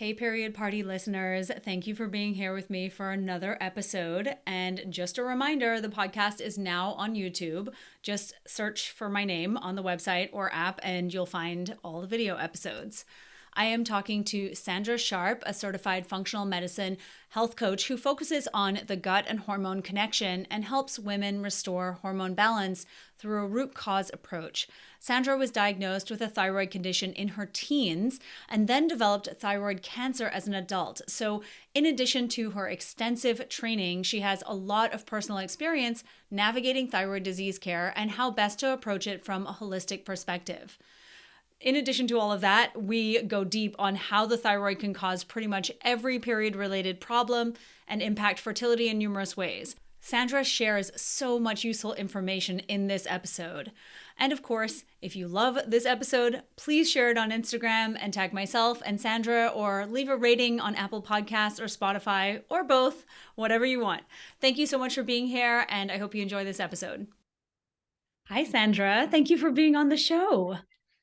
Hey, Period Party listeners. Thank you for being here with me for another episode. And just a reminder, the podcast is now on YouTube. Just search for my name on the website or app and you'll find all the video episodes. I am talking to Sandra Sharpe, a certified functional medicine health coach who focuses on the gut and hormone connection and helps women restore hormone balance through a root cause approach. Sandra was diagnosed with a thyroid condition in her teens and then developed thyroid cancer as an adult. So, in addition to her extensive training, she has a lot of personal experience navigating thyroid disease care and how best to approach it from a holistic perspective. In addition to all of that, we go deep on how the thyroid can cause pretty much every period-related problem and impact fertility in numerous ways. Sandra shares so much useful information in this episode. And of course, if you love this episode, please share it on Instagram and tag myself and Sandra, or leave a rating on Apple Podcasts or Spotify, or both, whatever you want. Thank you so much for being here, and I hope you enjoy this episode. Hi, Sandra. Thank you for being on the show.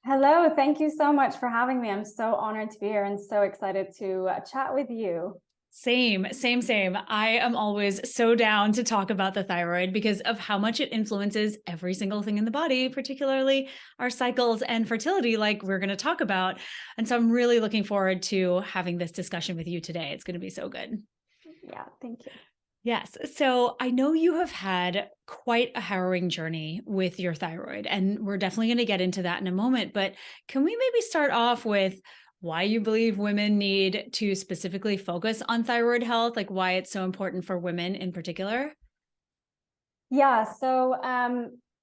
Hello, thank you so much for having me. I'm so honored to be here and so excited to chat with you. Same. I am always so down to talk about the thyroid because of how much it influences every single thing in the body, particularly our cycles and fertility, like we're going to talk about. And so I'm really looking forward to having this discussion with you today. It's going to be so good. Yeah, thank you. Yes. So I know you have had quite a harrowing journey with your thyroid, and we're definitely going to get into that in a moment. But can we maybe start off with why you believe women need to specifically focus on thyroid health, like why it's so important for women in particular? Yeah, so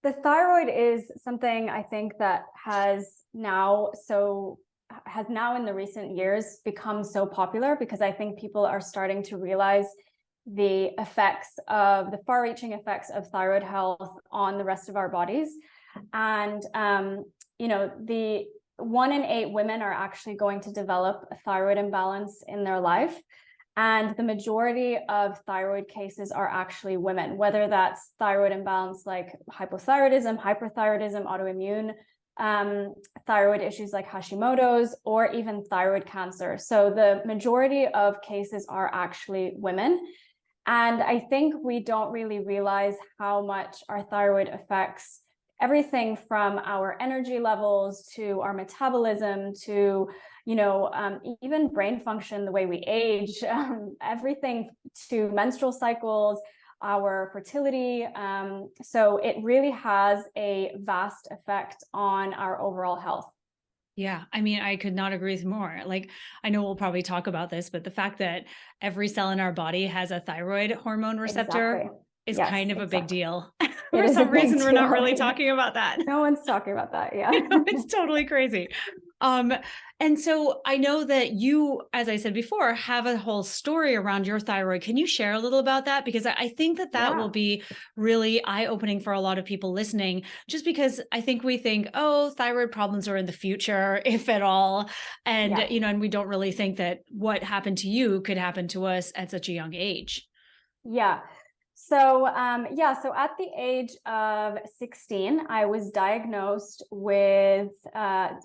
the thyroid is something I think that has now in the recent years become so popular because I think people are starting to realize the far-reaching effects of thyroid health on the rest of our bodies. And, the 1 in 8 women are actually going to develop a thyroid imbalance in their life. And the majority of thyroid cases are actually women, whether that's thyroid imbalance like hypothyroidism, hyperthyroidism, autoimmune thyroid issues like Hashimoto's, or even thyroid cancer. So the majority of cases are actually women. And I think we don't really realize how much our thyroid affects everything from our energy levels to our metabolism to, even brain function, the way we age, everything to menstrual cycles, our fertility. So it really has a vast effect on our overall health. Yeah, I mean, I could not agree with more. Like, I know we'll probably talk about this, but the fact that every cell in our body has a thyroid hormone receptor is kind of a big deal. For some reason, we're not really talking about that. No one's talking about that. Yeah. It's totally crazy. And so I know that you, as I said before, have a whole story around your thyroid. Can you share a little about that? Because I think that will be really eye-opening for a lot of people listening, just because I think we think, oh, thyroid problems are in the future, if at all. And, and we don't really think that what happened to you could happen to us at such a young age. Yeah. So at the age of 16, I was diagnosed with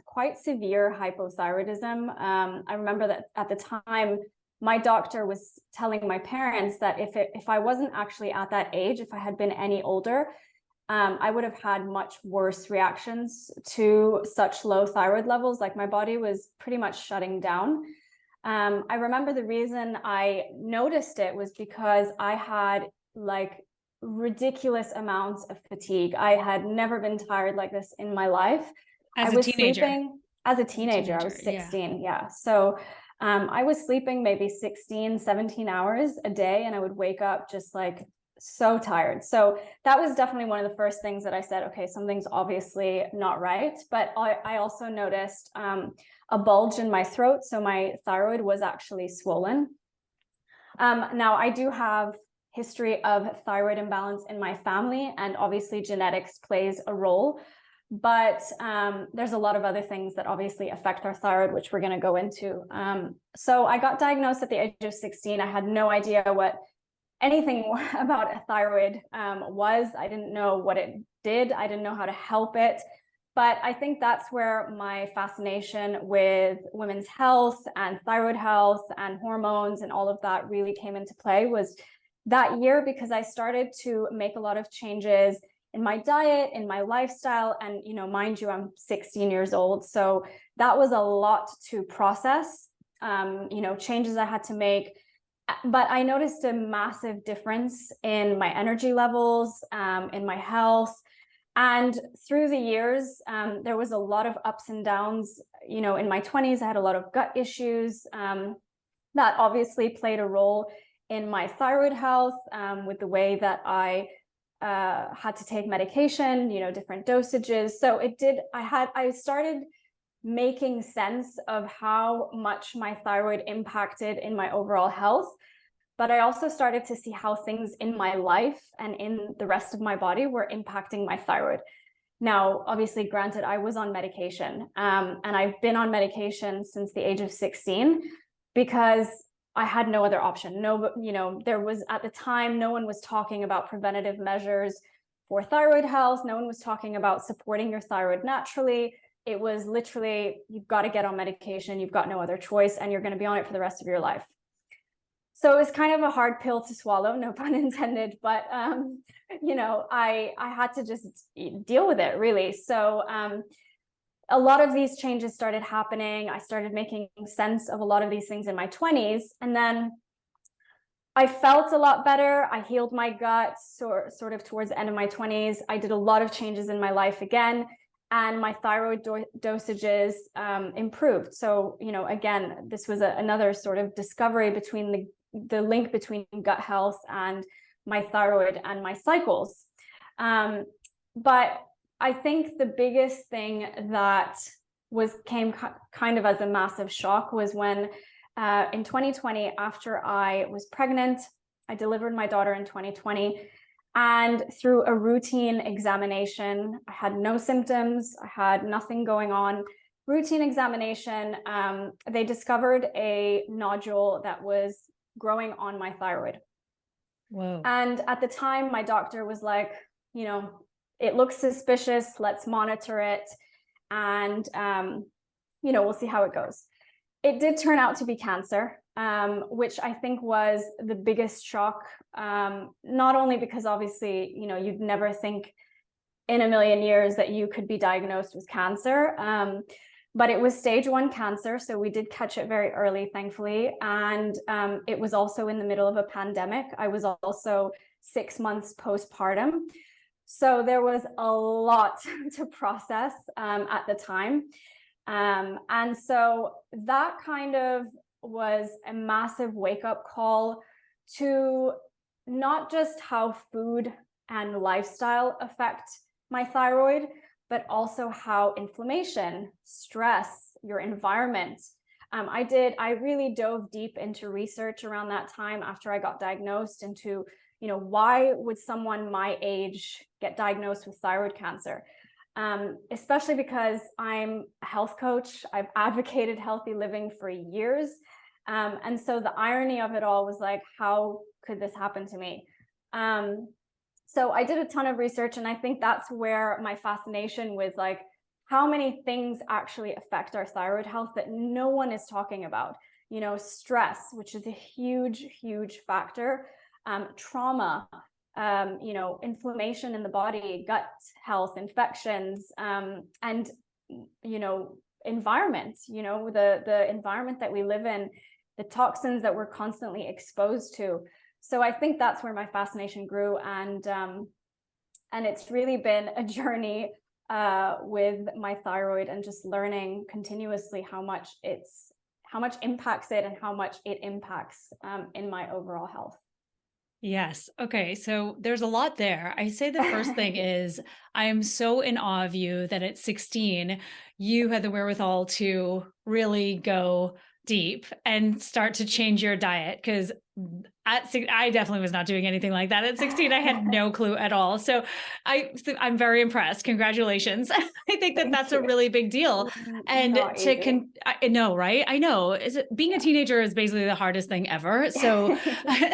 quite severe hypothyroidism. I remember that at the time, my doctor was telling my parents that if I wasn't actually at that age, if I had been any older, I would have had much worse reactions to such low thyroid levels. Like my body was pretty much shutting down. I remember the reason I noticed it was because I had like ridiculous amounts of fatigue. I had never been tired like this in my life. As a teenager. As a teenager, I was 16. Yeah. So I was sleeping maybe 16, 17 hours a day, and I would wake up just like so tired. So that was definitely one of the first things that I said, okay, something's obviously not right. But I also noticed a bulge in my throat. So my thyroid was actually swollen. Now I do have history of thyroid imbalance in my family, and obviously genetics plays a role, but there's a lot of other things that obviously affect our thyroid, which we're going to go into. So I got diagnosed at the age of 16. I had no idea what anything about a thyroid was. I didn't know what it did. I didn't know how to help it. But I think that's where my fascination with women's health and thyroid health and hormones and all of that really came into play, was that year, because I started to make a lot of changes in my diet, in my lifestyle. And, mind you, I'm 16 years old. So that was a lot to process, changes I had to make. But I noticed a massive difference in my energy levels, in my health. And through the years, there was a lot of ups and downs. In my 20s, I had a lot of gut issues that obviously played a role in my thyroid health, with the way that I had to take medication, different dosages. So I started making sense of how much my thyroid impacted in my overall health. But I also started to see how things in my life and in the rest of my body were impacting my thyroid. Now, obviously, granted, I was on medication, and I've been on medication since the age of 16 because I had no other option. There was, at the time, no one was talking about preventative measures for thyroid health. No one was talking about supporting your thyroid naturally. It was literally, you've got to get on medication. You've got no other choice, and you're going to be on it for the rest of your life. So it was kind of a hard pill to swallow, no pun intended, but, I had to just deal with it, really. So a lot of these changes started happening. I started making sense of a lot of these things in my 20s. And then I felt a lot better. I healed my gut sort of towards the end of my 20s. I did a lot of changes in my life again, and my thyroid dosages improved. So, again, this was another sort of discovery between the link between gut health and my thyroid and my cycles. But I think the biggest thing that came kind of as a massive shock was when in 2020, after I was pregnant, I delivered my daughter in 2020. And through a routine examination, I had no symptoms, I had nothing going on. Routine examination, they discovered a nodule that was growing on my thyroid. Whoa. And at the time, my doctor was like, it looks suspicious, let's monitor it. And, we'll see how it goes. It did turn out to be cancer, which I think was the biggest shock. Not only because obviously, you'd never think in a million years that you could be diagnosed with cancer. But it was stage 1 cancer. So we did catch it very early, thankfully. And it was also in the middle of a pandemic. I was also 6 months postpartum. So there was a lot to process at the time. And so that kind of was a massive wake-up call to not just how food and lifestyle affect my thyroid, but also how inflammation, stress, your environment. I really dove deep into research around that time after I got diagnosed into, why would someone my age get diagnosed with thyroid cancer? Especially because I'm a health coach. I've advocated healthy living for years. And so the irony of it all was like, how could this happen to me? So I did a ton of research, and I think that's where my fascination with like how many things actually affect our thyroid health that no one is talking about. Stress, which is a huge, huge factor, trauma, inflammation in the body, gut health, infections, and, environment, the environment that we live in, the toxins that we're constantly exposed to. So I think that's where my fascination grew. And it's really been a journey with my thyroid, and just learning continuously how much impacts it and how much it impacts in my overall health. Yes. Okay. So there's a lot there. I say the first thing is I am so in awe of you that at 16, you had the wherewithal to really go deep and start to change your diet? Because I definitely was not doing anything like that at 16. I had no clue at all. So I'm very impressed. Congratulations. I think that Thank that's a you. really big It deal. was And not easy. I know, right? I know. Is it being a Yeah. teenager is basically the hardest thing ever. So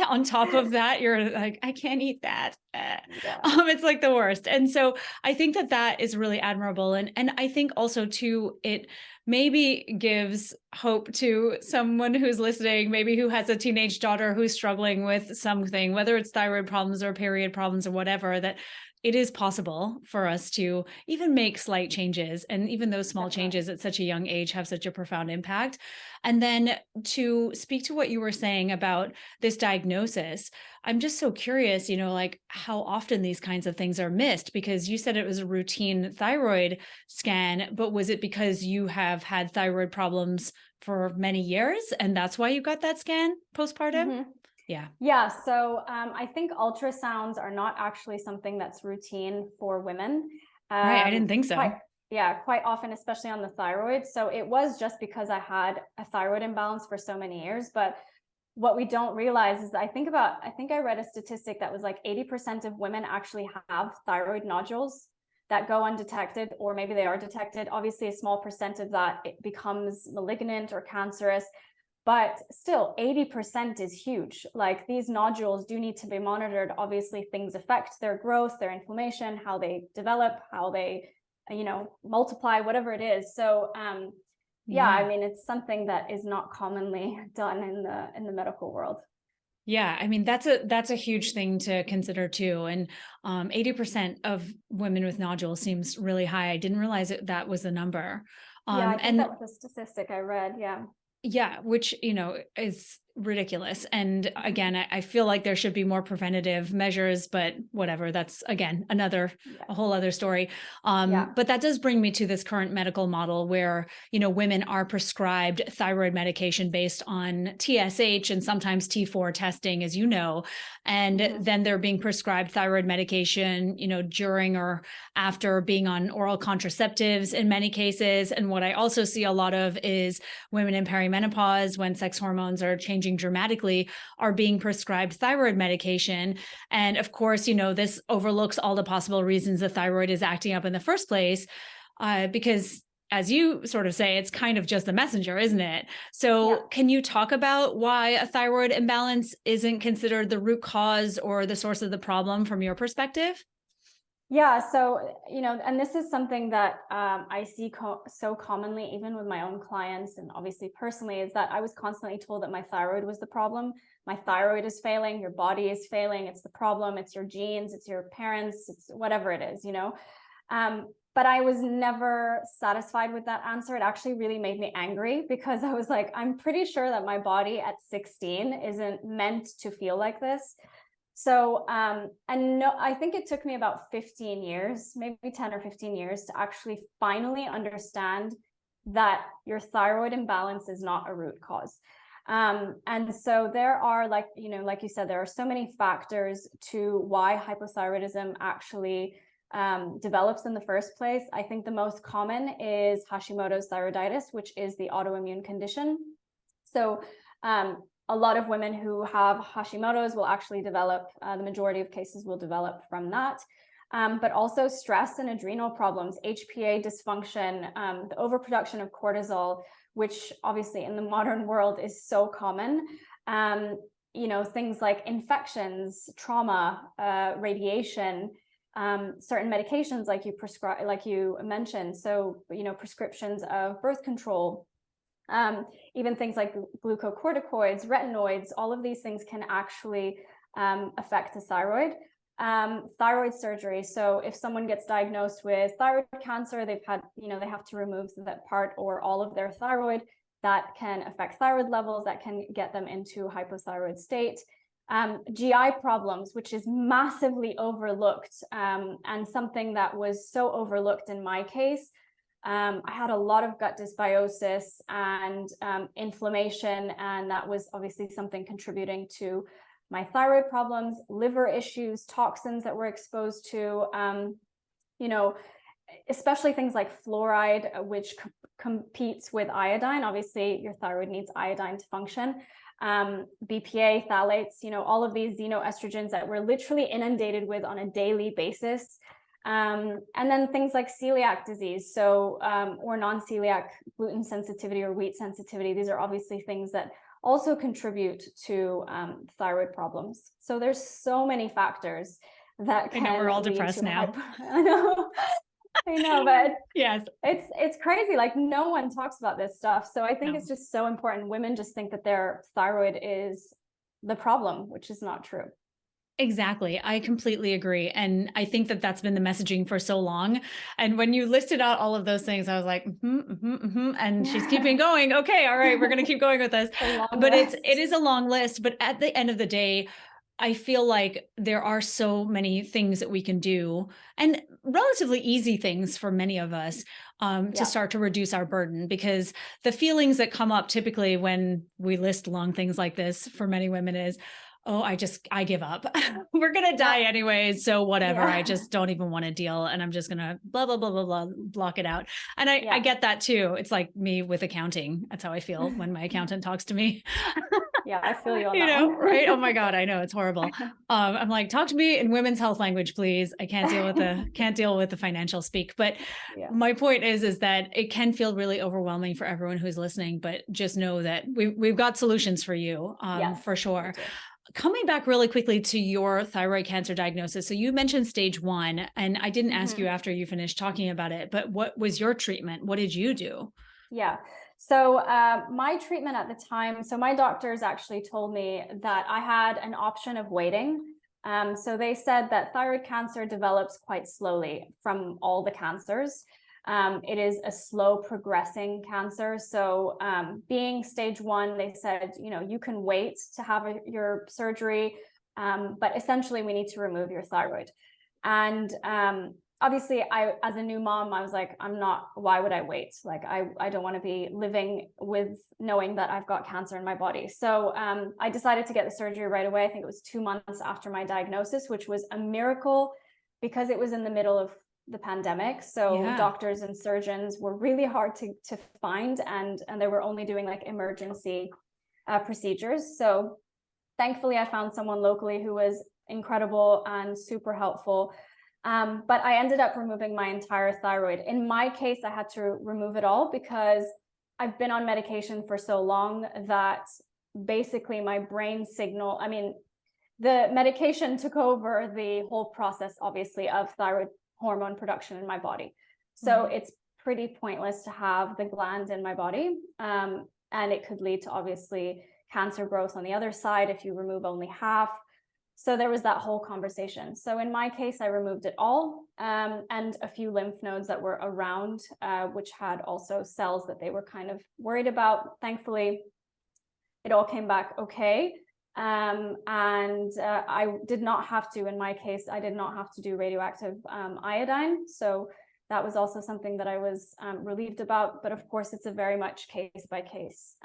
on top of that, you're like, I can't eat that. Yeah. It's like the worst. And so I think that that is really admirable. And I think also too, it maybe gives hope to someone who's listening, maybe who has a teenage daughter who's struggling with something, whether it's thyroid problems or period problems or whatever, that it is possible for us to even make slight changes. And even those small Definitely. changes at such a young age have such a profound impact. And then to speak to what you were saying about this diagnosis, I'm just so curious, like how often these kinds of things are missed, because you said it was a routine thyroid scan, but was it because you have had thyroid problems for many years and that's why you got that scan postpartum? Hmm. Yeah. Yeah, so I think ultrasounds are not actually something that's routine for women. Right. I didn't think Quite, so. yeah, quite often, especially on the thyroid. So it was just because I had a thyroid imbalance for so many years. But what we don't realize is I think I read a statistic that was like 80% of women actually have thyroid nodules that go undetected, or maybe they are detected. Obviously, a small percent of that it becomes malignant or cancerous. But still, 80% is huge. Like these nodules do need to be monitored. Obviously, things affect their growth, their inflammation, how they develop, how they, multiply, whatever it is. So, yeah, I Yeah. mean, it's something that is not commonly done in the medical world. Yeah, I mean that's a huge thing to consider too. And 80% of women with nodules seems really high. I didn't realize that was the number. Yeah, I think And that was a statistic I read. Yeah. yeah, which, is ridiculous. And again, I feel like there should be more preventative measures, but whatever, that's again Yeah. a whole other story. Yeah. But that does bring me to this current medical model where, women are prescribed thyroid medication based on TSH and sometimes T4 testing, as you know, and Hmm. then they're being prescribed thyroid medication, during or after being on oral contraceptives in many cases. And what I also see a lot of is women in perimenopause, when sex hormones are changing dramatically, are being prescribed thyroid medication. And of course, this overlooks all the possible reasons the thyroid is acting up in the first place, because as you sort of say, it's kind of just a messenger, isn't it? Yeah. So, can you talk about why a thyroid imbalance isn't considered the root cause or the source of the problem from your perspective? Yeah, so and this is something that I see so commonly, even with my own clients, and obviously personally, is that I was constantly told that my thyroid was the problem. My thyroid is failing, your body is failing, it's the problem, it's your genes, it's your parents, it's whatever it is. But I was never satisfied with that answer. It actually really made me angry because I was like, I'm pretty sure that my body at 16 isn't meant to feel like this. So, and no, I think it took me about 15 years, maybe 10 or 15 years to actually finally understand that your thyroid imbalance is not a root cause. And so there are, like you said, there are so many factors to why hypothyroidism actually develops in the first place. I think the most common is Hashimoto's thyroiditis, which is the autoimmune condition. So, a lot of women who have Hashimoto's will actually develop, the majority of cases will develop from that. But also stress and adrenal problems, HPA dysfunction, the overproduction of cortisol, which obviously in the modern world is so common. Things like infections, trauma, radiation, certain medications like you mentioned. So, prescriptions of birth control, even things like glucocorticoids, retinoids, all of these things can actually affect the thyroid. Thyroid surgery. So if someone gets diagnosed with thyroid cancer, they have to remove that part or all of their thyroid. That can affect thyroid levels, that can get them into hypothyroid state. GI problems, which is massively overlooked, and something that was so overlooked in my case. I had a lot of gut dysbiosis and inflammation, and that was obviously something contributing to my thyroid problems, liver issues, toxins that we're exposed to, especially things like fluoride, which competes with iodine. Obviously, your thyroid needs iodine to function. BPA, phthalates, all of these xenoestrogens that we're literally inundated with on a daily basis. And then things like celiac disease, or non-celiac gluten sensitivity or wheat sensitivity. These are obviously things that also contribute to thyroid problems. So there's so many factors that can we're all lead depressed to now. I know, but yes, it's crazy. Like no one talks about this stuff. So I think No. it's just so important. Women just think that their thyroid is the problem, which is not true. Exactly. I completely agree. And I think that that's been the messaging for so long. And when you listed out all of those things, I was like, and she's keeping going. Okay. All right. We're going to keep going with this. But it is a long list. But at the end of the day, I feel like there are so many things that we can do, and relatively easy things for many of us to start to reduce our burden, because the feelings that come up typically when we list long things like this for many women is, oh, I give up. We're going to die anyways. So whatever, I just don't even want to deal. And I'm just going to blah, blah, blah, blah, blah, block it out. And I get that too. It's like me with accounting. That's how I feel when my accountant talks to me. Yeah, I feel you on that one. Right? Oh my God, I know, it's horrible. I'm like, talk to me in women's health language, please. I can't deal with the financial speak. But my point is that it can feel really overwhelming for everyone who's listening. But just know that we've got solutions for you, for sure. Coming back really quickly to your thyroid cancer diagnosis. So you mentioned stage 1, and I didn't ask you after you finished talking about it, but what was your treatment? What did you do? Yeah. So my treatment at the time, so my doctors actually told me that I had an option of waiting. So they said that thyroid cancer develops quite slowly from all the cancers. It is a slow progressing cancer. So being stage 1, they said, you can wait to have your surgery, but essentially we need to remove your thyroid. And obviously as a new mom, I was like, why would I wait? Like, I don't want to be living with knowing that I've got cancer in my body. So I decided to get the surgery right away. I think it was 2 months after my diagnosis, which was a miracle because it was in the middle of the pandemic. So doctors and surgeons were really hard to find, and they were only doing like emergency procedures. So thankfully I found someone locally who was incredible and super helpful. But I ended up removing my entire thyroid. In my case, I had to remove it all because I've been on medication for so long that basically my brain signal, the medication took over the whole process, obviously, of thyroid hormone production in my body. So it's pretty pointless to have the gland in my body. And it could lead to obviously cancer growth on the other side if you remove only half. So there was that whole conversation. So in my case, I removed it all, and a few lymph nodes that were around, which had also cells that they were kind of worried about. Thankfully, it all came back okay. And I did not have to, in my case, I did not have to do radioactive iodine. So that was also something that I was relieved about. But of course, it's a very much case by case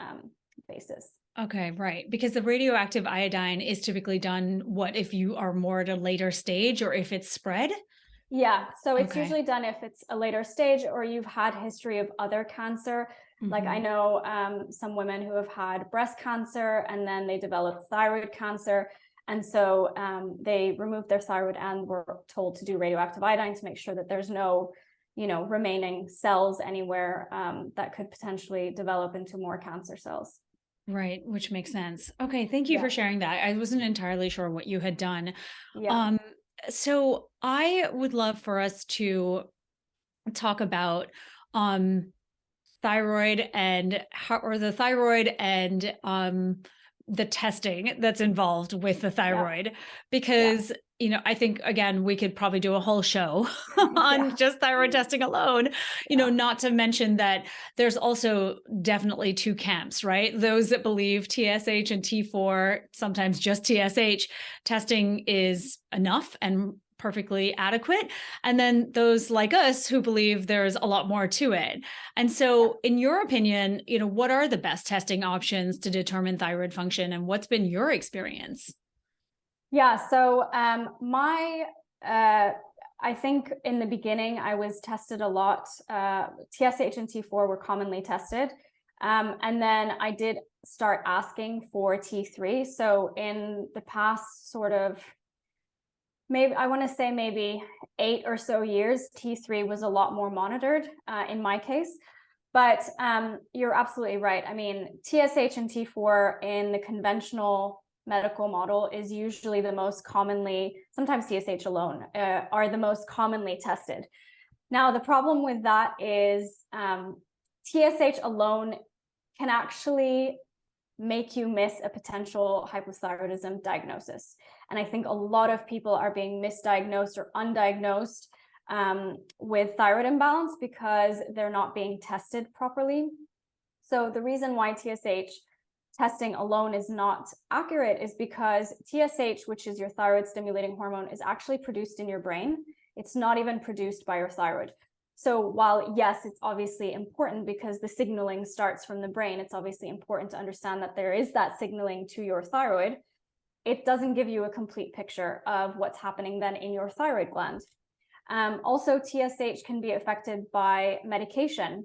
basis. Okay, right. Because the radioactive iodine is typically done, what, if you are more at a later stage or if it's spread? Yeah. So it's usually done if it's a later stage or you've had history of other cancer. Like I know some women who have had breast cancer and then they developed thyroid cancer. And so they removed their thyroid and were told to do radioactive iodine to make sure that there's no, remaining cells anywhere that could potentially develop into more cancer cells. Right, which makes sense. Okay, thank you for sharing that. I wasn't entirely sure what you had done. So I would love for us to talk about thyroid and the thyroid and the testing that's involved with the thyroid, because I think again we could probably do a whole show on just thyroid testing alone, not to mention that there's also definitely two camps, right? Those that believe TSH and T4, sometimes just TSH testing is enough and perfectly adequate. And then those like us who believe there's a lot more to it. And so in your opinion, what are the best testing options to determine thyroid function, and what's been your experience? Yeah. So I think in the beginning, I was tested a lot. TSH and T4 were commonly tested. And then I did start asking for T3. So in the past sort of, maybe I want to say maybe 8 or so years, T3 was a lot more monitored in my case. But you're absolutely right. I mean, TSH and T4 in the conventional medical model is usually the most commonly, sometimes TSH alone, are the most commonly tested. Now, the problem with that is TSH alone can actually make you miss a potential hypothyroidism diagnosis. And I think a lot of people are being misdiagnosed or undiagnosed with thyroid imbalance because they're not being tested properly. So the reason why TSH testing alone is not accurate is because TSH, which is your thyroid stimulating hormone, is actually produced in your brain. It's not even produced by your thyroid. So while, yes, it's obviously important because the signaling starts from the brain, it's obviously important to understand that there is that signaling to your thyroid. It doesn't give you a complete picture of what's happening then in your thyroid gland. Also, TSH can be affected by medication.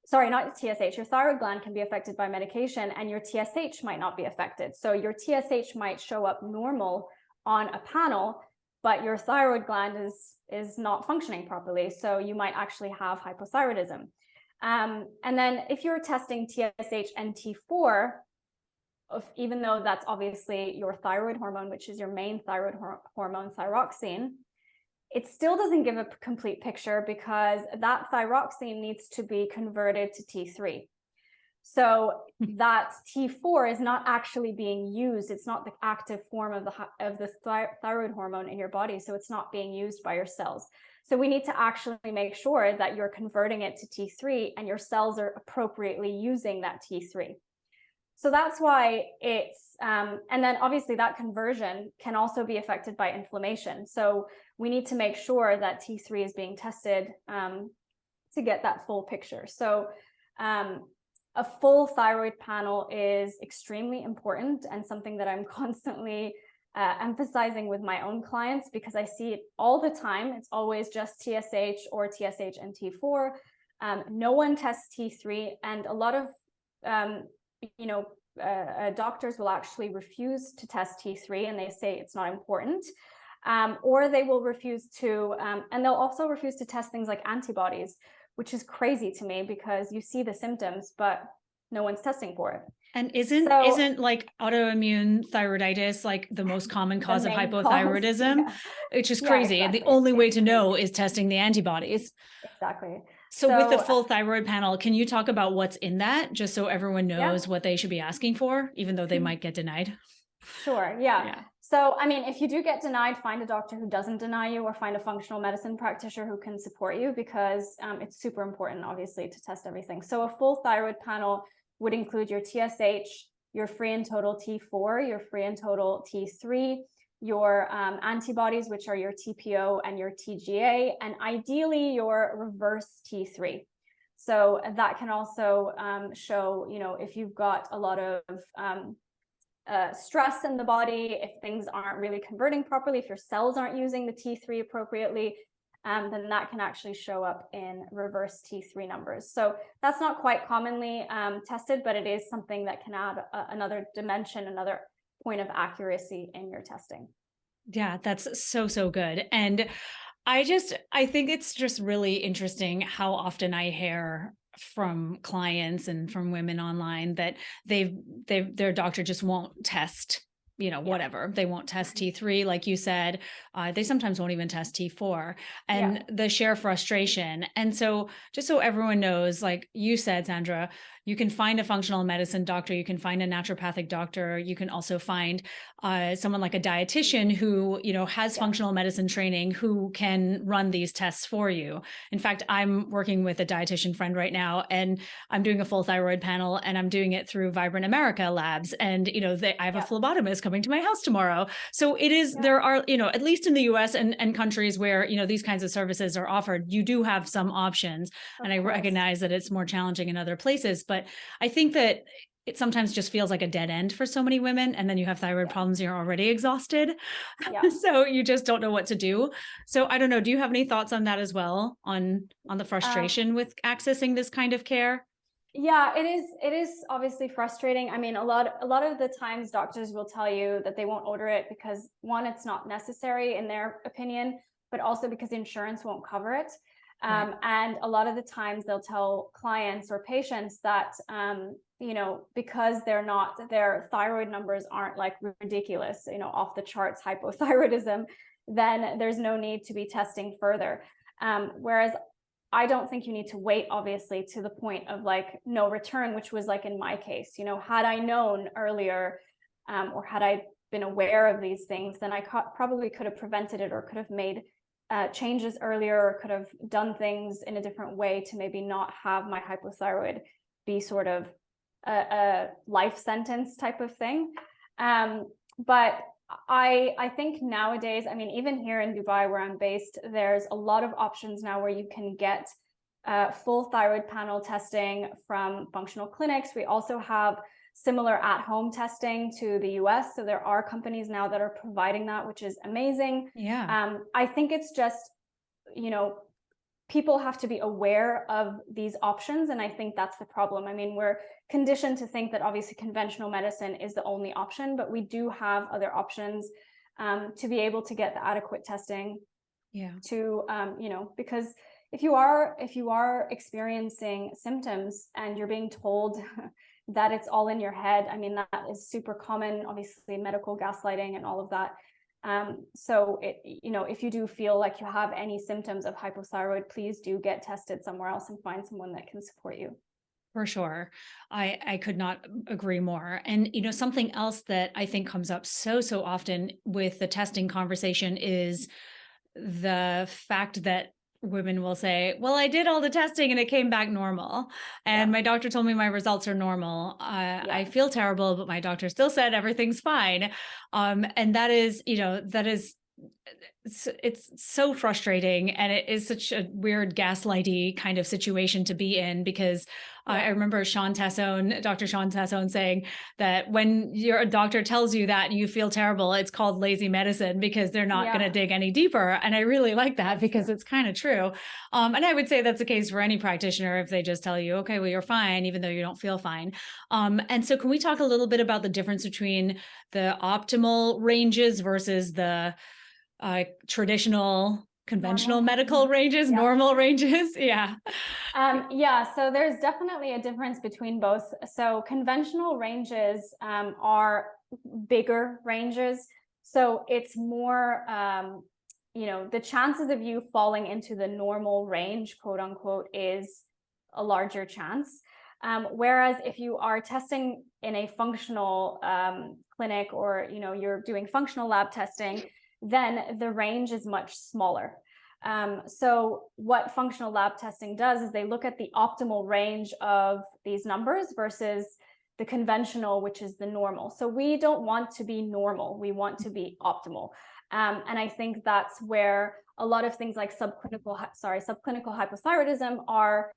Sorry, not TSH, your thyroid gland can be affected by medication and your TSH might not be affected. So your TSH might show up normal on a panel, but your thyroid gland is not functioning properly. So you might actually have hypothyroidism. And then if you're testing TSH and T4, even though that's obviously your thyroid hormone, which is your main thyroid hormone, thyroxine, it still doesn't give a complete picture because that thyroxine needs to be converted to T3. So that T4 is not actually being used. It's not the active form of the thyroid hormone in your body. So it's not being used by your cells. So we need to actually make sure that you're converting it to T3 and your cells are appropriately using that T3. So that's why it's, and then obviously that conversion can also be affected by inflammation. So we need to make sure that T3 is being tested to get that full picture. So a full thyroid panel is extremely important and something that I'm constantly emphasizing with my own clients because I see it all the time. It's always just TSH or TSH and T4. No one tests T3, and a lot of doctors will actually refuse to test T3 and they say it's not important, or they will refuse to, and they'll also refuse to test things like antibodies, which is crazy to me because you see the symptoms, but no one's testing for it. And isn't like autoimmune thyroiditis like the most common cause of hypothyroidism, which is crazy. Exactly. And the only way to know is testing the antibodies. Exactly. So with the full thyroid panel, can you talk about what's in that just so everyone knows what they should be asking for, even though they might get denied? Sure. Yeah. So, I mean, if you do get denied, find a doctor who doesn't deny you or find a functional medicine practitioner who can support you because it's super important, obviously, to test everything. So a full thyroid panel would include your TSH, your free and total T4, your free and total T3, your antibodies, which are your TPO and your TGA, and ideally your reverse T3. So that can also show, if you've got a lot of stress in the body, if things aren't really converting properly, if your cells aren't using the T3 appropriately, then that can actually show up in reverse T3 numbers. So that's not quite commonly tested, but it is something that can add another dimension, another point of accuracy in your testing. Yeah, that's so good. And I think it's just really interesting how often I hear from clients and from women online that their doctor just won't test, whatever. They won't test T3, like you said. They sometimes won't even test T4, and the sheer frustration. And so just so everyone knows, like you said, Sandra, you can find a functional medicine doctor, you can find a naturopathic doctor, you can also find someone like a dietitian who, has functional medicine training who can run these tests for you. In fact, I'm working with a dietitian friend right now, and I'm doing a full thyroid panel, and I'm doing it through Vibrant America Labs. And, I have a phlebotomist coming to my house tomorrow. So it is, there are, at least in the US and countries where, these kinds of services are offered, you do have some options. And I recognize that it's more challenging in other places, but I think that it sometimes just feels like a dead end for so many women. And then you have thyroid Yeah. problems, and you're already exhausted. Yeah. So you just don't know what to do. So I don't know. Do you have any thoughts on that as well? On the Um, frustration with accessing this kind of care? Yeah, it is obviously frustrating. I mean, a lot of the times doctors will tell you that they won't order it because one, it's not necessary in their opinion, but also because insurance won't cover it. Right. And a lot of the times they'll tell clients or patients that because their thyroid numbers aren't like ridiculous, off the charts hypothyroidism, then there's no need to be testing further. Whereas I don't think you need to wait, obviously, to the point of like no return, which was like in my case. Had I known earlier, or had I been aware of these things, then I probably could have prevented it, or could have made changes earlier, or could have done things in a different way to maybe not have my hypothyroid be sort of a life sentence type of thing. But I think nowadays, I mean, even here in Dubai where I'm based, there's a lot of options now where you can get full thyroid panel testing from functional clinics. We also have similar at-home testing to the US. So there are companies now that are providing that, which is amazing. Yeah. I think it's just, people have to be aware of these options. And I think that's the problem. I mean, we're conditioned to think that obviously conventional medicine is the only option, but we do have other options to be able to get the adequate testing Yeah. to, because if you are experiencing symptoms and you're being told that it's all in your head, I mean, that is super common, obviously medical gaslighting and all of that. So if you do feel like you have any symptoms of hypothyroid, please do get tested somewhere else and find someone that can support you. For sure. I could not agree more. And something else that I think comes up so often with the testing conversation is the fact that women will say, "Well, I did all the testing and it came back normal. And Yeah. my doctor told me my results are normal. Yeah. I feel terrible, but my doctor still said everything's fine." And that is, it's so frustrating, and it is such a weird gaslighty kind of situation to be in, because I Yeah. remember Dr. Sean Tassone saying that when your doctor tells you that you feel terrible, it's called lazy medicine because they're not going to Yeah. dig any deeper. And I really like that That's because true. it's kind of true. And I would say that's the case for any practitioner if they just tell you, okay, well, you're fine, even though you don't feel fine. And so can we talk a little bit about the difference between the optimal ranges versus the traditional, conventional Normal. medical ranges, Yeah. normal ranges? Yeah. Yeah, so there's definitely a difference between both. So conventional ranges are bigger ranges. So it's more, the chances of you falling into the normal range, quote unquote, is a larger chance. Whereas if you are testing in a functional clinic, or you're doing functional lab testing, then the range is much smaller. So what functional lab testing does is they look at the optimal range of these numbers versus the conventional, which is the normal. So we don't want to be normal, we want to be optimal. And I think that's where a lot of things like subclinical hypothyroidism are,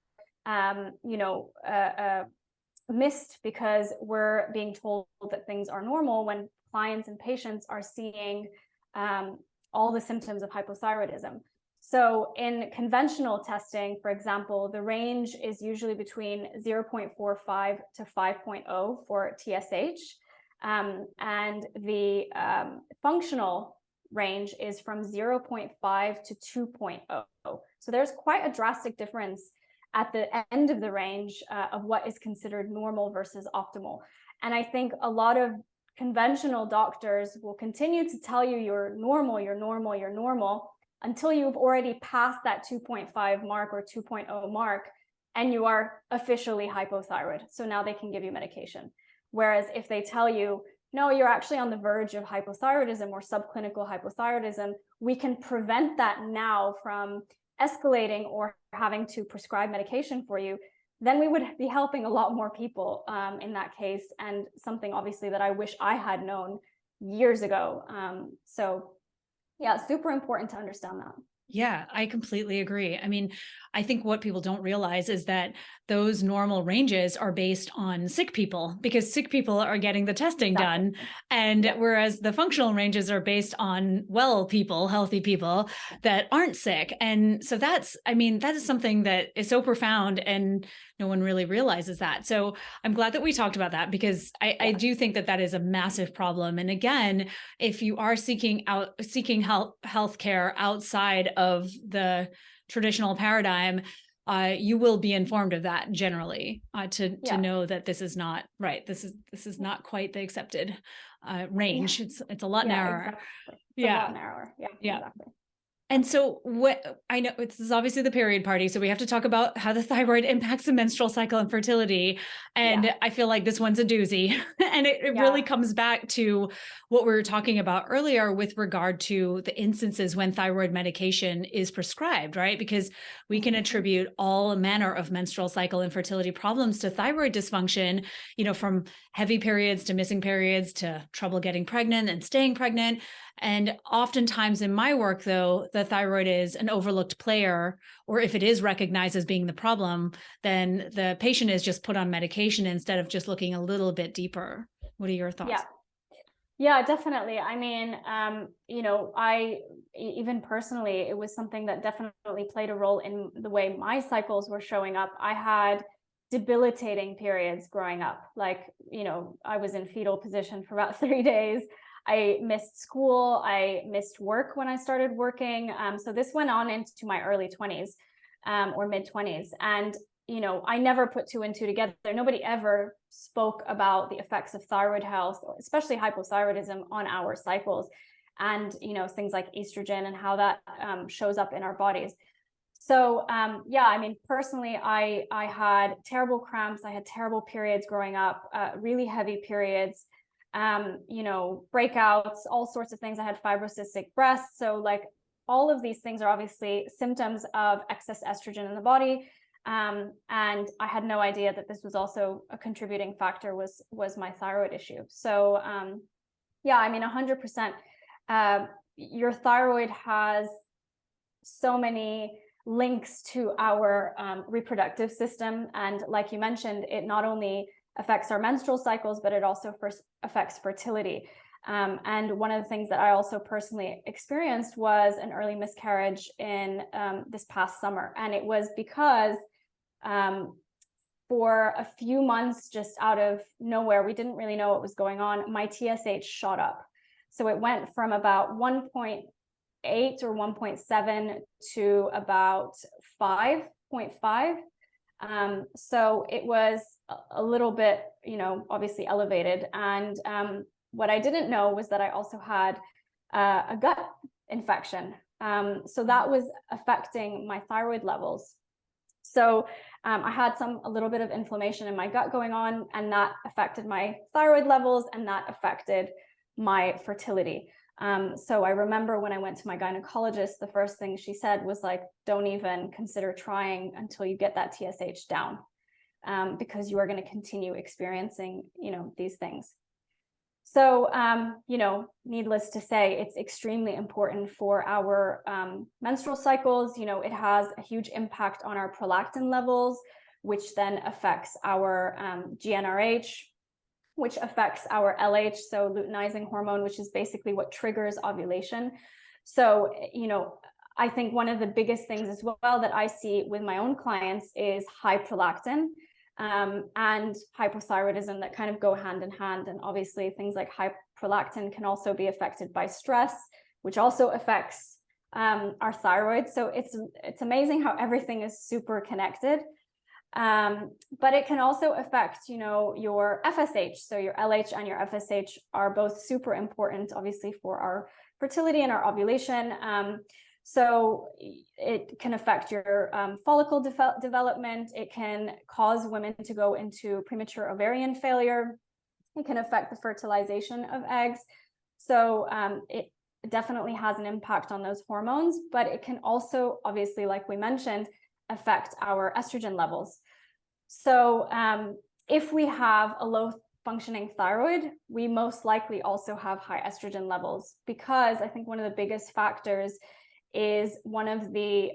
missed, because we're being told that things are normal when clients and patients are seeing all the symptoms of hypothyroidism. So in conventional testing, for example, the range is usually between 0.45 to 5.0 for TSH. And the functional range is from 0.5 to 2.0. So there's quite a drastic difference at the end of the range of what is considered normal versus optimal. And I think a lot of conventional doctors will continue to tell you you're normal, you're normal, you're normal, until you've already passed that 2.5 mark or 2.0 mark, and you are officially hypothyroid. So now they can give you medication. Whereas if they tell you, no, you're actually on the verge of hypothyroidism or subclinical hypothyroidism, we can prevent that now from escalating or having to prescribe medication for you, then we would be helping a lot more people in that case, and something obviously that I wish I had known years ago. So yeah, super important to understand that. Yeah, I completely agree. I mean, I think what people don't realize is that those normal ranges are based on sick people because sick people are getting the testing Exactly. done. And Yeah. whereas the functional ranges are based on well people, healthy people that aren't sick. And so that's, I mean, that is something that is so profound and no one really realizes that. So I'm glad that we talked about that because I Yeah. do think that that is a massive problem. And again, if you are seeking health care outside of the traditional paradigm, you will be informed of that generally to Yeah. know that this is not right. This is not quite the accepted Yeah. range. It's a lot Yeah, narrower. exactly. It's a Yeah, lot narrower. Yeah, yeah. exactly. And so what I know this is obviously the period party, so we have to talk about how the thyroid impacts the menstrual cycle and fertility. Yeah. And I feel like this one's a doozy. And it really Yeah. comes back to what we were talking about earlier with regard to the instances when thyroid medication is prescribed, right? Because we can Mhm. attribute all manner of menstrual cycle and fertility problems to thyroid dysfunction, from heavy periods to missing periods to trouble getting pregnant and staying pregnant. And oftentimes in my work, though, the thyroid is an overlooked player, or if it is recognized as being the problem, then the patient is just put on medication instead of just looking a little bit deeper. What are your Yeah. thoughts? Yeah, definitely. I mean, even personally, it was something that definitely played a role in the way my cycles were showing up. I had debilitating periods growing up. Like, I was in fetal position for about 3 days. I missed school. I missed work when I started working. So this went on into my early 20s, or mid 20s. And I never put two and two together. Nobody ever spoke about the effects of thyroid health, especially hypothyroidism, on our cycles, and things like estrogen and how that shows up in our bodies. So yeah, I mean, personally, I had terrible cramps. I had terrible periods growing up, really heavy periods, breakouts, all sorts of things. I had fibrocystic breasts. So like all of these things are obviously symptoms of excess estrogen in the body. And I had no idea that this was also a contributing factor, was my thyroid issue. So yeah, I mean, 100%. Your thyroid has so many links to our reproductive system, and like you mentioned, it not only affects our menstrual cycles, but it also affects fertility. And one of the things that I also personally experienced was an early miscarriage in this past summer, and it was because for a few months, just out of nowhere, we didn't really know what was going on. My TSH shot up. So it went from about 1.8 or 1.7 to about 5.5. So it was a little bit, obviously elevated. And what I didn't know was that I also had a gut infection. So that was affecting my thyroid levels. So I had a little bit of inflammation in my gut going on, and that affected my thyroid levels, and that affected my fertility. So I remember when I went to my gynecologist, the first thing she said was like, don't even consider trying until you get that TSH down, because you are going to continue experiencing, these things. So, needless to say, it's extremely important for our menstrual cycles. It has a huge impact on our prolactin levels, which then affects our GnRH, which affects our LH, so luteinizing hormone, which is basically what triggers ovulation. So, I think one of the biggest things as well that I see with my own clients is high prolactin. And hypothyroidism that kind of go hand in hand. And obviously things like high prolactin can also be affected by stress, which also affects our thyroid. So it's amazing how everything is super connected. But it can also affect, your FSH. So your LH and your FSH are both super important, obviously, for our fertility and our ovulation. So it can affect your follicle development. It can cause women to go into premature ovarian failure. It can affect the fertilization of eggs. So it definitely has an impact on those hormones, but it can also, obviously, like we mentioned, affect our estrogen levels. So if we have a low functioning thyroid, we most likely also have high estrogen levels, because I think one of the biggest factors is one of the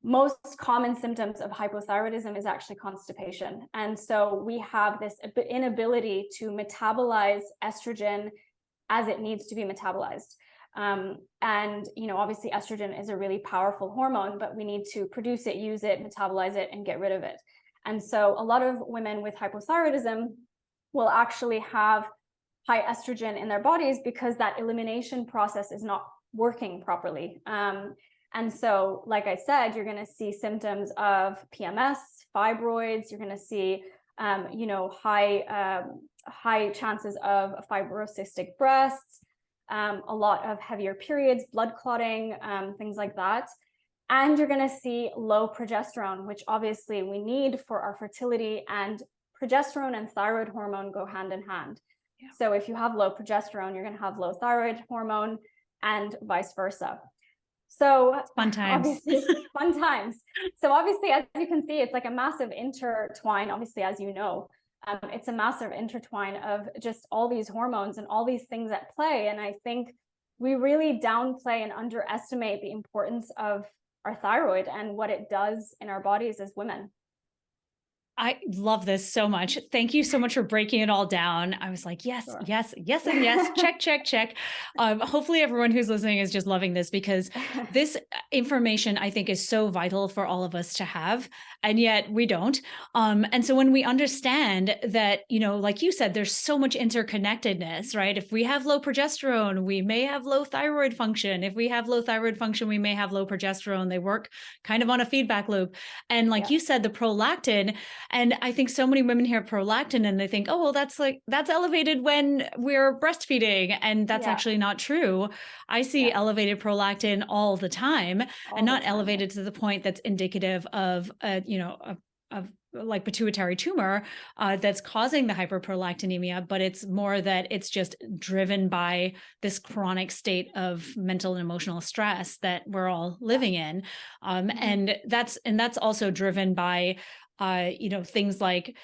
most common symptoms of hypothyroidism is actually constipation. And so we have this inability to metabolize estrogen as it needs to be metabolized. And, you know, obviously estrogen is a really powerful hormone, but we need to produce it, use it, metabolize it, and get rid of it. And so a lot of women with hypothyroidism will actually have high estrogen in their bodies because that elimination process is not working properly. And so, like I said, you're going to see symptoms of PMS, fibroids. You're going to see, you know, high chances of fibrocystic breasts, a lot of heavier periods, blood clotting, things like that. And you're going to see low progesterone, which obviously we need for our fertility, and progesterone and thyroid hormone go hand in hand. Yeah. So if you have low progesterone, you're going to have low thyroid hormone, and vice versa. So fun times. Obviously, fun times. So obviously, as you can see, it's like a massive intertwine. Obviously, as you know, it's a massive intertwine of just all these hormones and all these things at play. And I think we really downplay and underestimate the importance of our thyroid and what it does in our bodies as women. I love this so much. Thank you so much for breaking it all down. I was like, yes, sure. Yes, yes, and yes. Check, check, check. Hopefully everyone who's listening is just loving this, because this information I think is so vital for all of us to have, and yet we don't. And so when we understand that, you know, like you said, there's so much interconnectedness, right? If we have low progesterone, we may have low thyroid function. If we have low thyroid function, we may have low progesterone. They work kind of on a feedback loop. And like you said, the prolactin. And I think so many women hear prolactin and they think, oh, well, that's elevated when we're breastfeeding. And that's actually not true. I see elevated prolactin all the time, and not elevated to the point that's indicative of, of like pituitary tumor that's causing the hyperprolactinemia, but it's more that it's just driven by this chronic state of mental and emotional stress that we're all living in. And that's also driven by things like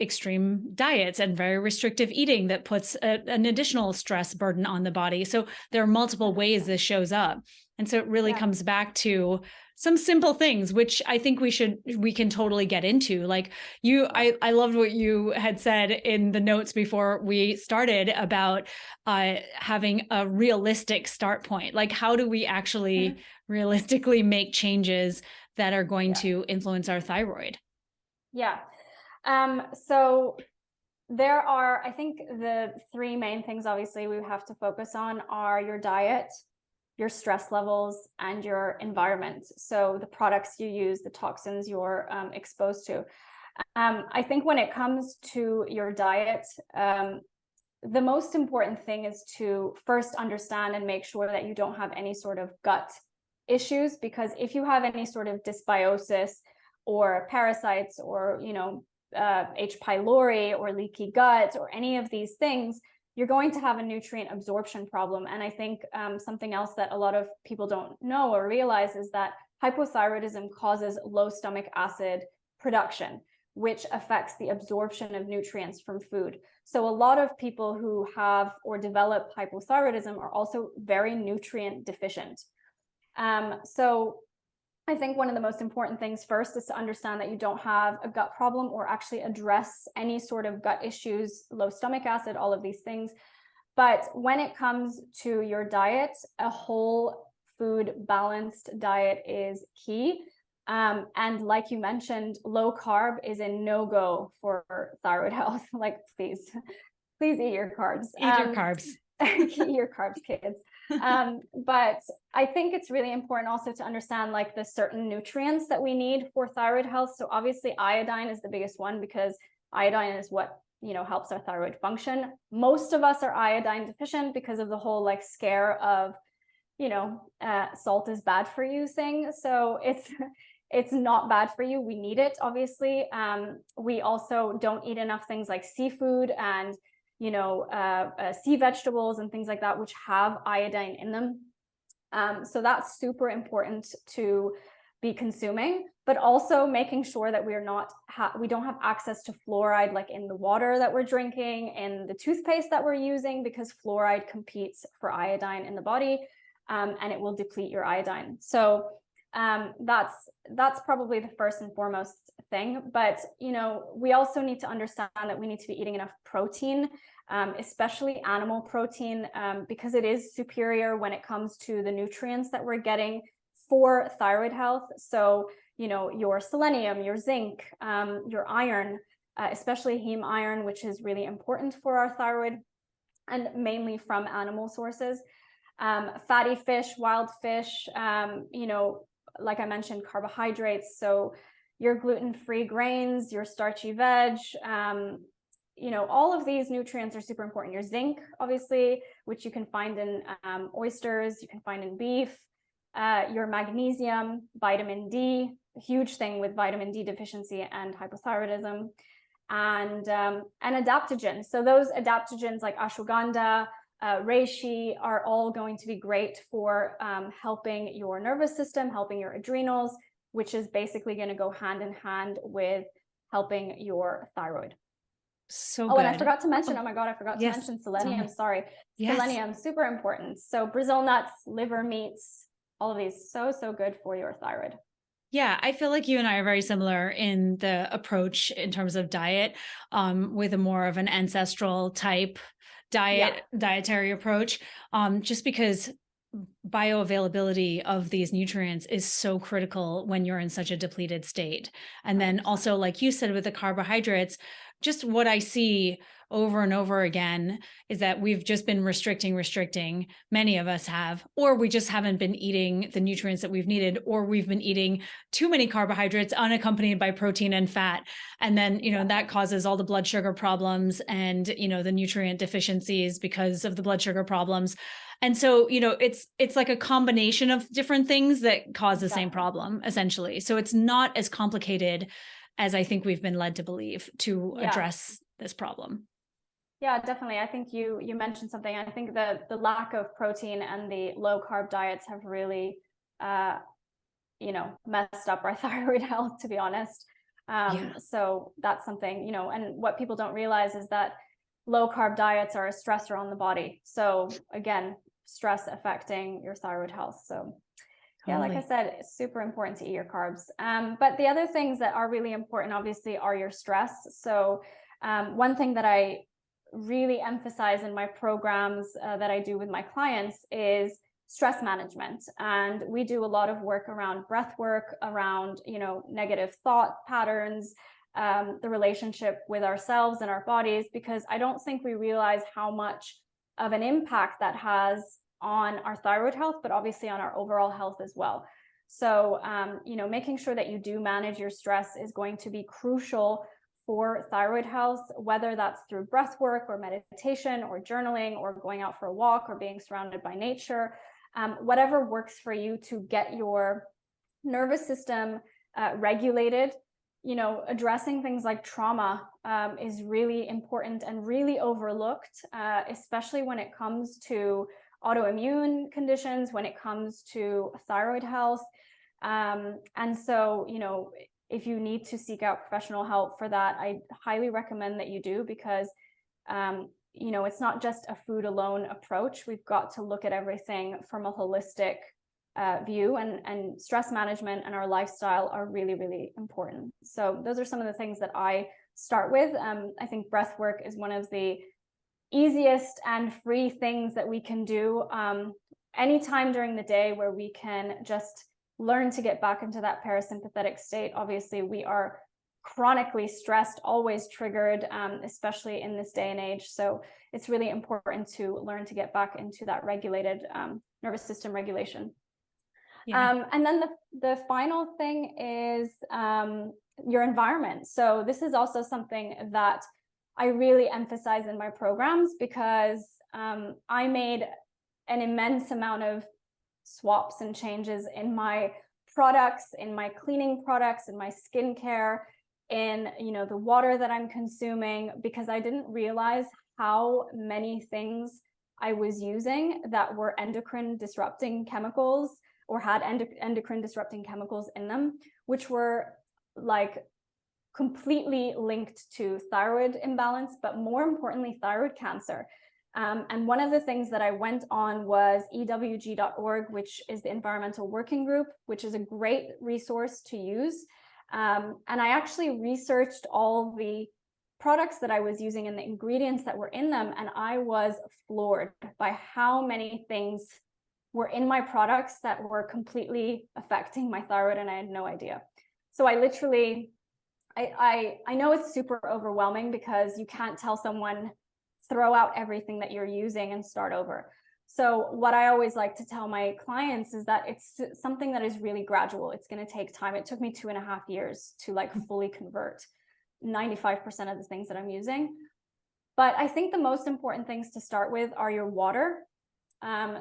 extreme diets and very restrictive eating that puts an additional stress burden on the body. So there are multiple ways this shows up. And so it really comes back to some simple things, which I think we can totally get into. Like I loved what you had said in the notes before we started about having a realistic start point. Like, how do we actually realistically make changes that are going to influence our thyroid? Yeah. So there are, I think the three main things obviously we have to focus on are your diet, your stress levels, and your environment. So the products you use, the toxins you're exposed to. I think when it comes to your diet, the most important thing is to first understand and make sure that you don't have any sort of gut issues, because if you have any sort of dysbiosis or parasites or, H. pylori or leaky gut or any of these things, you're going to have a nutrient absorption problem. And I think something else that a lot of people don't know or realize is that hypothyroidism causes low stomach acid production, which affects the absorption of nutrients from food. So a lot of people who have or develop hypothyroidism are also very nutrient deficient. So I think one of the most important things first is to understand that you don't have a gut problem, or actually address any sort of gut issues, low stomach acid, all of these things. But when it comes to your diet, a whole food balanced diet is key. And like you mentioned, low carb is a no-go for thyroid health. Like, please eat your carbs. Eat your carbs. Eat your carbs, kids. But I think it's really important also to understand like the certain nutrients that we need for thyroid health. So obviously iodine is the biggest one, because iodine is what, helps our thyroid function. Most of us are iodine deficient because of the whole like scare of, salt is bad for you thing. So it's not bad for you. We need it, obviously. We also don't eat enough things like seafood and sea vegetables and things like that, which have iodine in them. So that's super important to be consuming, but also making sure that we don't have access to fluoride, like in the water that we're drinking, in the toothpaste that we're using, because fluoride competes for iodine in the body. and it will deplete your iodine. So that's probably the first and foremost thing. But we also need to understand that we need to be eating enough protein, especially animal protein, because it is superior when it comes to the nutrients that we're getting for thyroid health. So your selenium, your zinc, your iron, especially heme iron, which is really important for our thyroid, and mainly from animal sources. Fatty fish, wild fish, like I mentioned, carbohydrates. So your gluten-free grains, your starchy veg, all of these nutrients are super important. Your zinc, obviously, which you can find in oysters, you can find in beef, your magnesium, vitamin D, a huge thing with vitamin D deficiency and hypothyroidism, and adaptogens. So those adaptogens like ashwagandha, reishi are all going to be great for helping your nervous system, helping your adrenals, which is basically going to go hand in hand with helping your thyroid. So good. And I forgot to mention, oh my God, I forgot to yes, mention selenium. Sorry. Yes. Selenium, super important. So Brazil nuts, liver meats, all of these, so good for your thyroid. Yeah, I feel like you and I are very similar in the approach in terms of diet, with a more of an ancestral type dietary approach, just because bioavailability of these nutrients is so critical when you're in such a depleted state. And then 100%. Also, like you said, with the carbohydrates, just what I see over and over again is that we've just been restricting. Many of us have, or we just haven't been eating the nutrients that we've needed, or we've been eating too many carbohydrates unaccompanied by protein and fat. And then, that causes all the blood sugar problems and, the nutrient deficiencies because of the blood sugar problems. And so, it's like a combination of different things that cause the same problem, essentially. So it's not as complicated as I think we've been led to believe to address this problem. Yeah, definitely. I think you mentioned something. I think that the lack of protein and the low carb diets have really, messed up our thyroid health, to be honest. So that's something, and what people don't realize is that low carb diets are a stressor on the body. So again, stress affecting your thyroid health. So yeah, like I said, it's super important to eat your carbs. But the other things that are really important, obviously, are your stress. So one thing that I really emphasize in my programs that I do with my clients is stress management. And we do a lot of work around breath work, around, negative thought patterns, the relationship with ourselves and our bodies, because I don't think we realize how much of an impact that has on our thyroid health, but obviously on our overall health as well. So, making sure that you do manage your stress is going to be crucial for thyroid health, whether that's through breath work or meditation or journaling or going out for a walk or being surrounded by nature, whatever works for you to get your nervous system regulated. Addressing things like trauma is really important and really overlooked, especially when it comes to autoimmune conditions, when it comes to thyroid health. And so, if you need to seek out professional help for that, I highly recommend that you do, because, it's not just a food alone approach. We've got to look at everything from a holistic view, and stress management and our lifestyle are really, really important. So those are some of the things that I start with. I think breath work is one of the easiest and free things that we can do anytime during the day, where we can just learn to get back into that parasympathetic state. Obviously, we are chronically stressed, always triggered, especially in this day and age. So it's really important to learn to get back into that regulated nervous system regulation. And then the final thing is your environment. So this is also something that I really emphasize in my programs, because I made an immense amount of swaps and changes in my products, in my cleaning products, in my skincare, in the water that I'm consuming, because I didn't realize how many things I was using that were endocrine disrupting chemicals, or had endocrine disrupting chemicals in them, which were like completely linked to thyroid imbalance, but more importantly, thyroid cancer. And one of the things that I went on was ewg.org, which is the Environmental Working Group, which is a great resource to use. And I actually researched all the products that I was using and the ingredients that were in them. And I was floored by how many things were in my products that were completely affecting my thyroid, and I had no idea. So I literally, I know it's super overwhelming because you can't tell someone, throw out everything that you're using and start over. So what I always like to tell my clients is that it's something that is really gradual. It's going to take time. It took me 2.5 years to like fully convert 95% of the things that I'm using. But I think the most important things to start with are your water.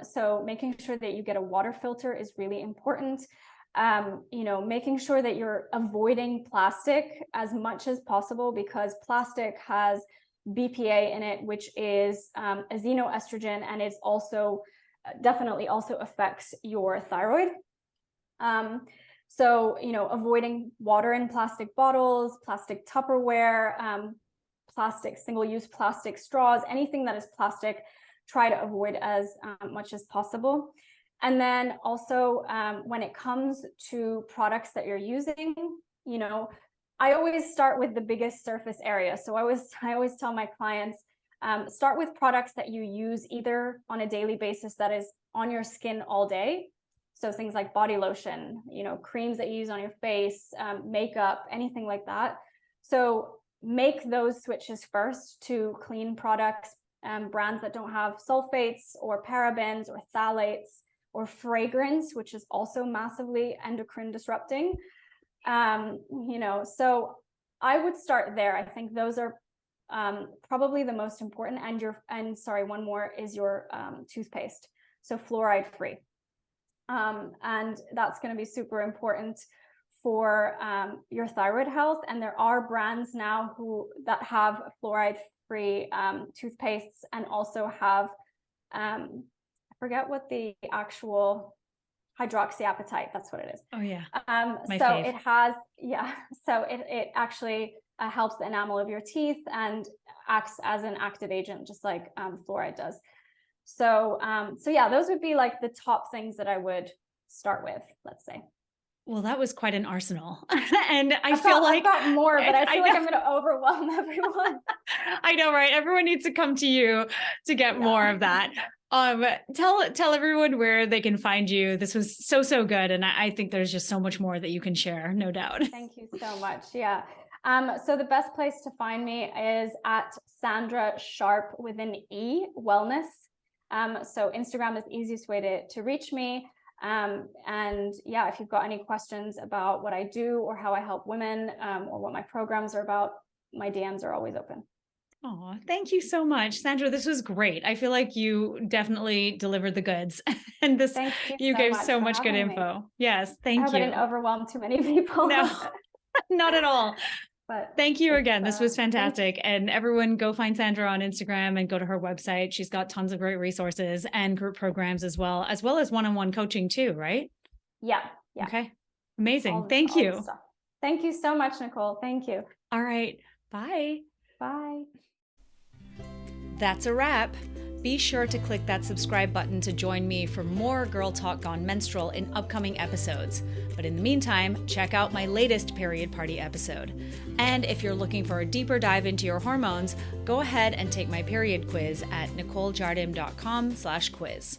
So making sure that you get a water filter is really important. Making sure that you're avoiding plastic as much as possible, because plastic has BPA in it, which is a xenoestrogen, and it's also definitely also affects your thyroid. So, avoiding water in plastic bottles, plastic Tupperware, plastic, single-use plastic straws, anything that is plastic, try to avoid as much as possible. And then also when it comes to products that you're using, I always start with the biggest surface area. So I always tell my clients, start with products that you use either on a daily basis that is on your skin all day. So things like body lotion, creams that you use on your face, makeup, anything like that. So make those switches first to clean products, brands that don't have sulfates or parabens or phthalates or fragrance, which is also massively endocrine disrupting. So I would start there. I think those are probably the most important. And one more is your toothpaste. So fluoride free. And that's going to be super important for your thyroid health. And there are brands now that have fluoride free toothpastes, and also have I forget what the actual hydroxyapatite, that's what it is. Oh yeah. Fave. It has, so it actually helps the enamel of your teeth and acts as an active agent, just like fluoride does. So those would be like the top things that I would start with, let's say. Well, that was quite an arsenal. And I've got more, but I feel like I'm going to overwhelm everyone. I know, right? Everyone needs to come to you to get more of that. Tell everyone where they can find you. This was so good. And I think there's just so much more that you can share, no doubt. Thank you so much. Yeah. So the best place to find me is at Sandra Sharpe with an E, wellness. So Instagram is the easiest way to reach me. And yeah, if you've got any questions about what I do or how I help women, or what my programs are about, my DMs are always open. Oh, thank you so much, Sandra. This was great. I feel like you definitely delivered the goods, and you gave so much good info. Yes, thank you. I hope I didn't overwhelm too many people. No, not at all. But thank you again. This was fantastic. And everyone go find Sandra on Instagram and go to her website. She's got tons of great resources and group programs as well as one-on-one coaching too, right? Yeah. Okay. Amazing. Thank you. Thank you so much, Nicole. Thank you. All right. Bye. Bye. That's a wrap. Be sure to click that subscribe button to join me for more Girl Talk Gone Menstrual in upcoming episodes. But in the meantime, check out my latest Period Party episode. And if you're looking for a deeper dive into your hormones, go ahead and take my period quiz at nicolejardim.com/quiz.